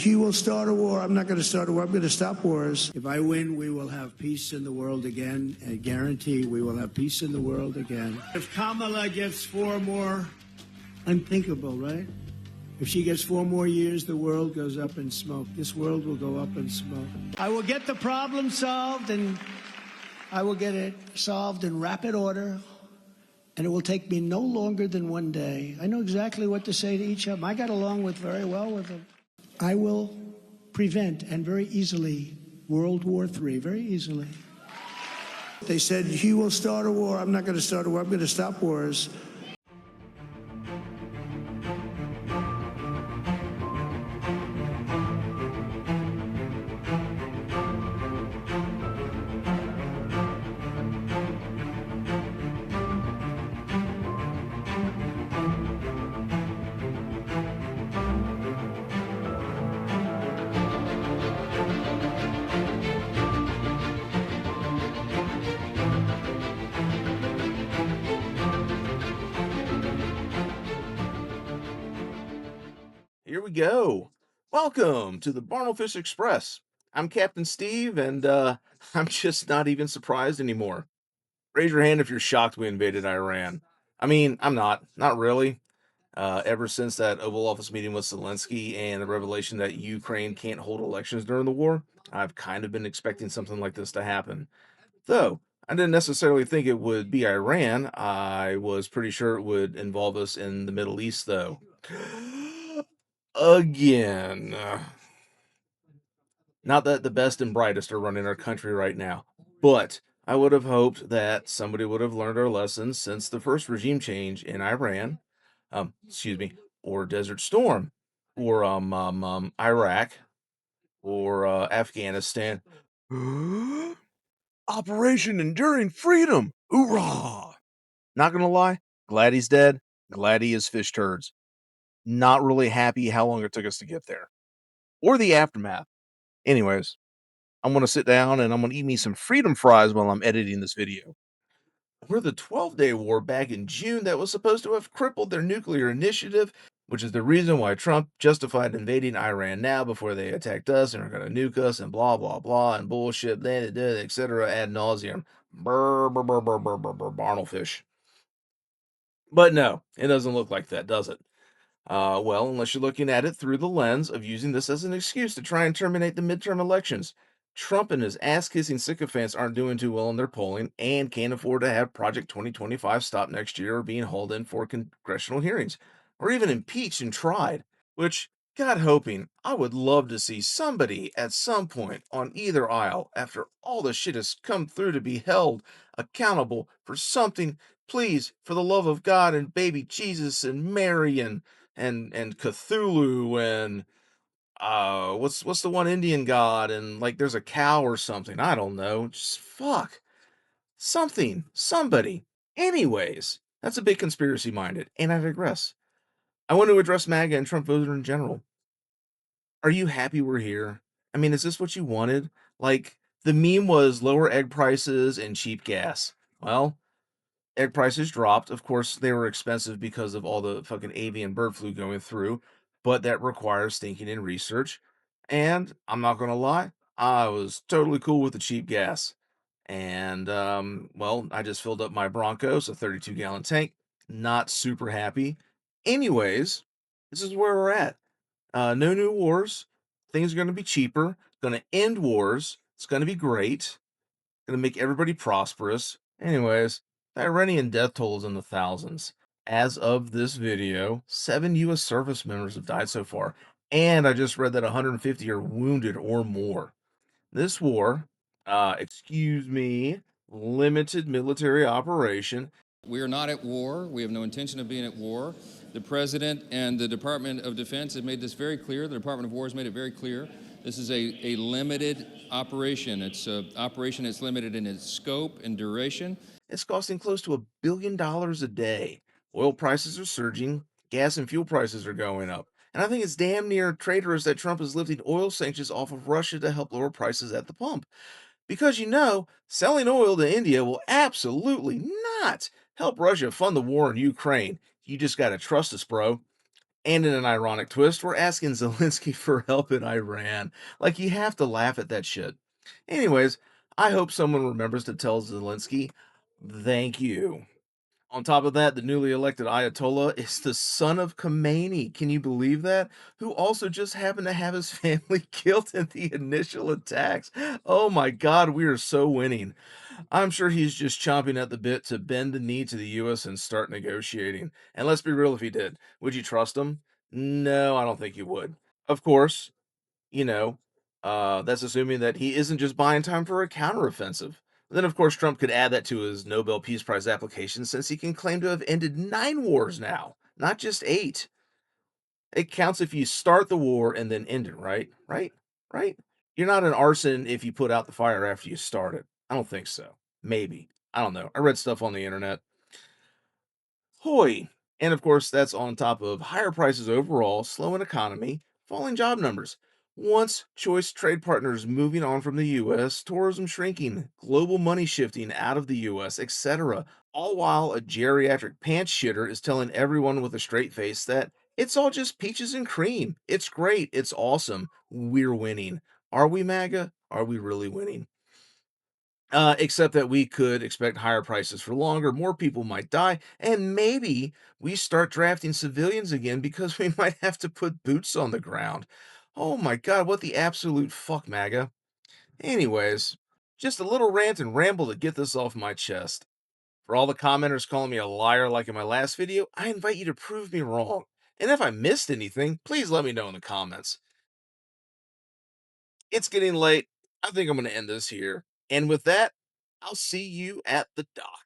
he will start a war. I'm not going to start a war. I'm going to stop wars. If I win, we will have peace in the world again. I guarantee we will have peace in the world again. If Kamala gets 4 more, unthinkable, right? If she gets 4 more years, the world goes up in smoke. This world will go up in smoke. I will get the problem solved, and I will get it solved in rapid order, and it will take me no longer than 1 day. I know exactly what to say to each of them. I got along very well with them. I will prevent, and very easily, World War III, very easily. They said, he will start a war. I'm not going to start a war. I'm going to stop wars. Here we go. Welcome to the Barnelfish Express. I'm Captain Steve, and I'm just not even surprised anymore. Raise your hand if you're shocked we invaded Iran. I mean, I'm not really. Ever since that Oval Office meeting with Zelensky and the revelation that Ukraine can't hold elections during the war, I've kind of been expecting something like this to happen. Though, I didn't necessarily think it would be Iran. I was pretty sure it would involve us in the Middle East, though. Again. Not that the best and brightest are running our country right now, but I would have hoped that somebody would have learned our lessons since the first regime change in Iran, excuse me, or Desert Storm, or Iraq, or Afghanistan. Operation Enduring Freedom! Hoorah! Not gonna lie, glad he's dead. Glad he is fish turds. Not really happy how long it took us to get there, or the aftermath. Anyways, I'm gonna sit down and I'm gonna eat me some freedom fries while I'm editing this video. We're the 12-day war back in June that was supposed to have crippled their nuclear initiative, which is the reason why Trump justified invading Iran now before they attacked us and are gonna nuke us and blah blah blah and bullshit, etc. ad nauseum. Brr brr brr brr brr brr brr Barnelfish. But no, it doesn't look like that, does it? Well, unless you're looking at it through the lens of using this as an excuse to try and terminate the midterm elections. Trump and his ass kissing sycophants aren't doing too well in their polling and can't afford to have Project 2025 stop next year or being hauled in for congressional hearings or even impeached and tried. Which, God hoping, I would love to see somebody at some point on either aisle after all the shit has come through to be held accountable for something. Please, for the love of God and baby Jesus and Mary and Cthulhu and what's the one Indian god and like there's a cow or something. I don't know. Just fuck. Somebody. Anyways, that's a bit conspiracy minded, and I digress. I want to address MAGA and Trump voter in general. Are you happy we're here? I mean, is this what you wanted? Like the meme was lower egg prices and cheap gas. Well, egg prices dropped. Of course, they were expensive because of all the fucking avian bird flu going through, but that requires thinking and research. And I'm not gonna lie, I was totally cool with the cheap gas. And well, I just filled up my Broncos, a 32-gallon tank. Not super happy. Anyways, this is where we're at. No new wars. Things are gonna be cheaper. Gonna end wars. It's gonna be great. Gonna make everybody prosperous. Anyways, the Iranian death toll is in the thousands. As of this video, 7 U.S. service members have died so far, and I just read that 150 are wounded or more. This war, excuse me, limited military operation. We are not at war. We have no intention of being at war. The President and the Department of Defense have made this very clear. The Department of War has made it very clear. This is a limited operation. It's an operation that's limited in its scope and duration. It's costing close to $1 billion a day. Oil prices are surging, gas and fuel prices are going up. And I think it's damn near traitorous that Trump is lifting oil sanctions off of Russia to help lower prices at the pump. Because selling oil to India will absolutely not help Russia fund the war in Ukraine. You just gotta trust us, bro. And in an ironic twist, we're asking Zelensky for help in Iran. Like, you have to laugh at that shit. Anyways, I hope someone remembers to tell Zelensky, thank you. On top of that, the newly elected Ayatollah is the son of Khomeini. Can you believe that? Who also just happened to have his family killed in the initial attacks. Oh my God, we are so winning. I'm sure he's just chomping at the bit to bend the knee to the US and start negotiating. And let's be real, if he did, would you trust him? No, I don't think you would. Of course, you know, that's assuming that he isn't just buying time for a counteroffensive. Then, of course, Trump could add that to his Nobel Peace Prize application since he can claim to have ended 9 wars now, not just 8. It counts if you start the war and then end it, right? Right? Right? You're not an arson if you put out the fire after you start it. I don't think so. Maybe. I don't know. I read stuff on the internet. Hoy. And of course, that's on top of higher prices overall, slowing economy, falling job numbers. Once choice trade partners moving on from the US, tourism shrinking, global money shifting out of the US, etc. All while a geriatric pants shitter is telling everyone with a straight face that it's all just peaches and cream. It's great. It's awesome. We're winning. Are we, MAGA? Are we really winning? Except that we could expect higher prices for longer, more people might die, and maybe we start drafting civilians again because we might have to put boots on the ground. Oh my God, what the absolute fuck, MAGA. Anyways, just a little rant and ramble to get this off my chest. For all the commenters calling me a liar like in my last video, I invite you to prove me wrong. And if I missed anything, please let me know in the comments. It's getting late. I think I'm going to end this here. And with that, I'll see you at the dock.